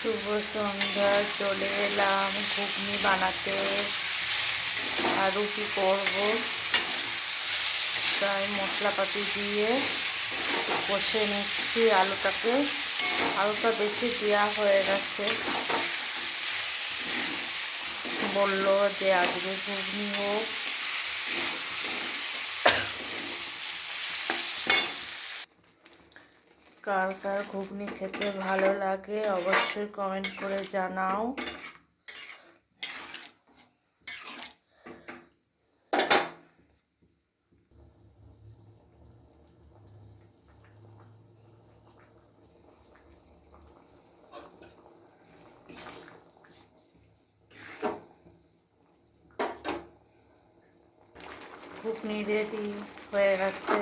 শুভ সন্ধ্যা। চলে এলাম ঘুগনি বানাতে। আর রুটি করবো, তাই মশলাপাতি দিয়ে কষে নিচ্ছি আলুটাকে। আলুটা বেশি দেওয়া হয়ে গেছে। বললো যে আজকে ঘুগনি হোক। কার কার ঘুগনি খেতে ভালো লাগে অবশ্যই কমেন্ট করে জানাও। ঘুগনি রেডি হয়ে গেছে।